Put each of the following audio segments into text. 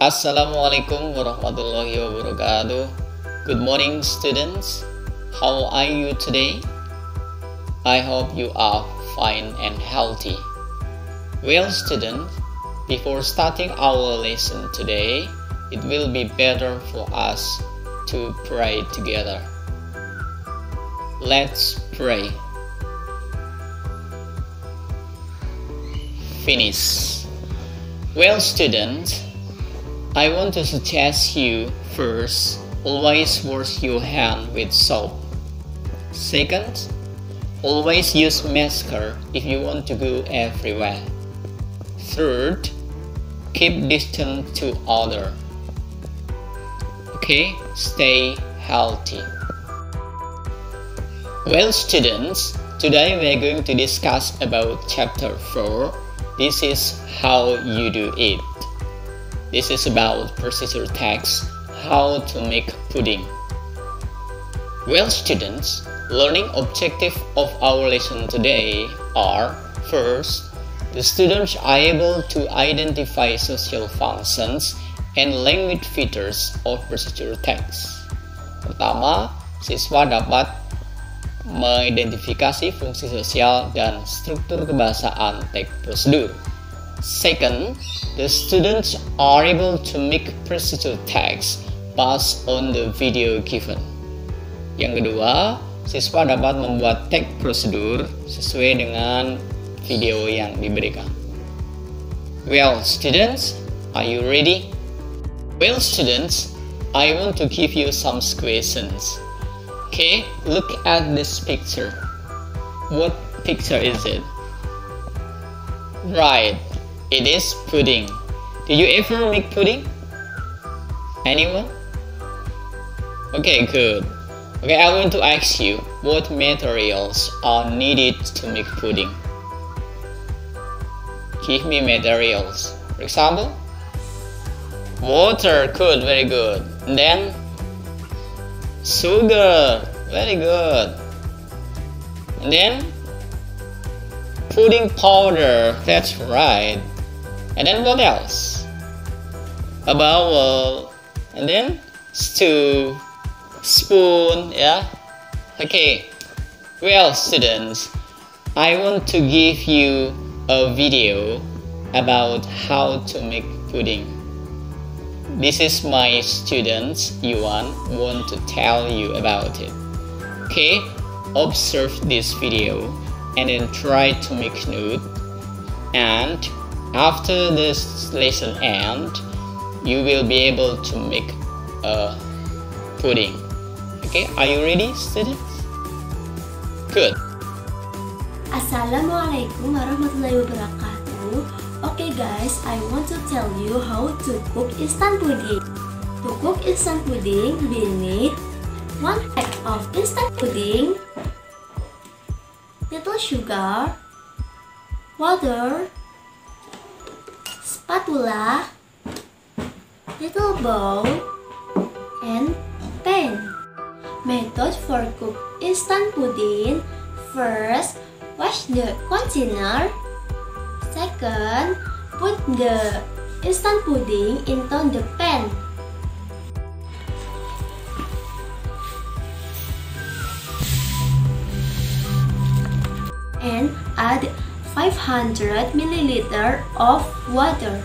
Assalamualaikum warahmatullahi wabarakatuh. Good morning, students. How are you today? I hope you are fine and healthy. Well, students, before starting our lesson today, it will be better for us to pray together. Let's pray. Finish. Well, students, I want to suggest you first, always wash your hand with soap. Second, always use masker if you want to go everywhere. Third, keep distance to other. Okay, stay healthy. Well, students, today we are going to discuss about chapter 4. This is how you do it. This is about procedure text, how to make pudding. Well, students, learning objective of our lesson today are, first, the students are able to identify social functions and language features of procedure text. Pertama, siswa dapat mengidentifikasi fungsi sosial dan struktur kebahasaan teks prosedur. Second, the students are able to make procedure text based on the video given. Yang kedua, siswa dapat membuat teks prosedur sesuai dengan video yang diberikan. Well, students, are you ready? Well, students, I want to give you some questions. Okay, look at this picture. What picture is it? Right, it is pudding. Did you ever make pudding? Anyone? Okay, good. Okay, I want to ask you, what materials are needed to make pudding? Give me materials. For example, water. Good, very good. And then sugar. Very good. And then pudding powder. That's right. And then what else? A bowl. And then stew. Spoon. Yeah. Okay. Well, students, I want to give you a video about how to make pudding. This is my students Yuan want to tell you about it. Okay, observe this video and then try to make note, and after this lesson end, you will be able to make a pudding. Okay, are you ready, students? Good. Assalamualaikum warahmatullahi wabarakatuh. Okay guys, I want to tell you how to cook instant pudding. To cook instant pudding, we need 1 pack of instant pudding, little sugar, water, spatula, little bowl, and pan. Method for cook instant pudding: first, wash the container. Second, put the instant pudding into the pan. And add 500 ml of water.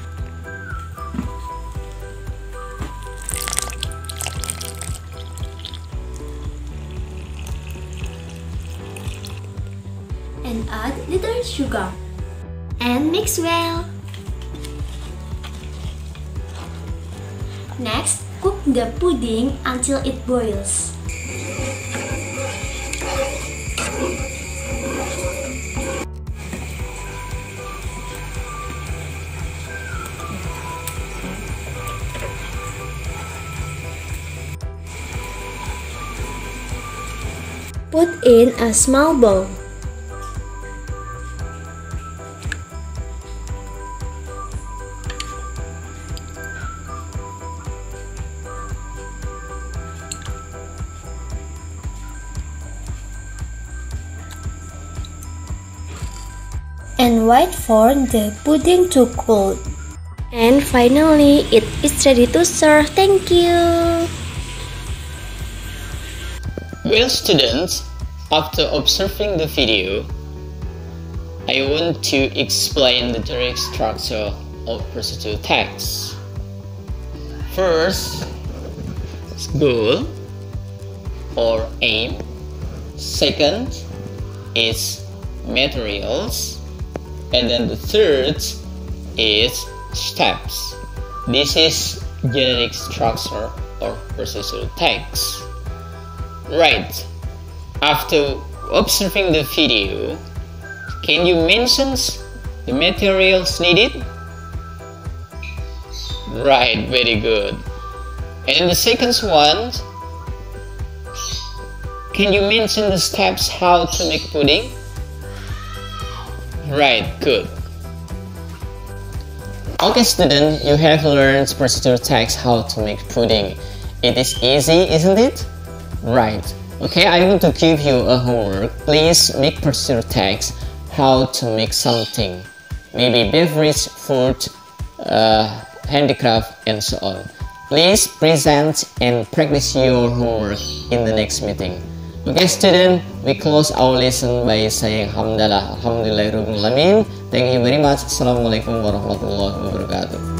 And add little sugar. And mix well. Next, cook the pudding until it boils. Put in a small bowl. And wait for the pudding to cool. And finally, it is ready to serve. Thank you. Well, students, after observing the video, I want to explain the direct structure of procedural text. First, goal or aim. Second is materials. And then the third is steps. This is generic structure or procedural text. Right. After observing the video, can you mention the materials needed? Right, very good. And the second one, can you mention the steps how to make pudding? Right, good. Okay, student, you have learned procedural text how to make pudding. It is easy, isn't it? Right. Okay, I want to give you a homework. Please make procedural text how to make something. Maybe beverage, food, handicraft, and so on. Please present and practice your homework in the next meeting. Okay, student, we close our lesson by saying Alhamdulillah, Alhamdulillahirrahmanirrahim. Thank you very much. Assalamualaikum warahmatullahi wabarakatuh.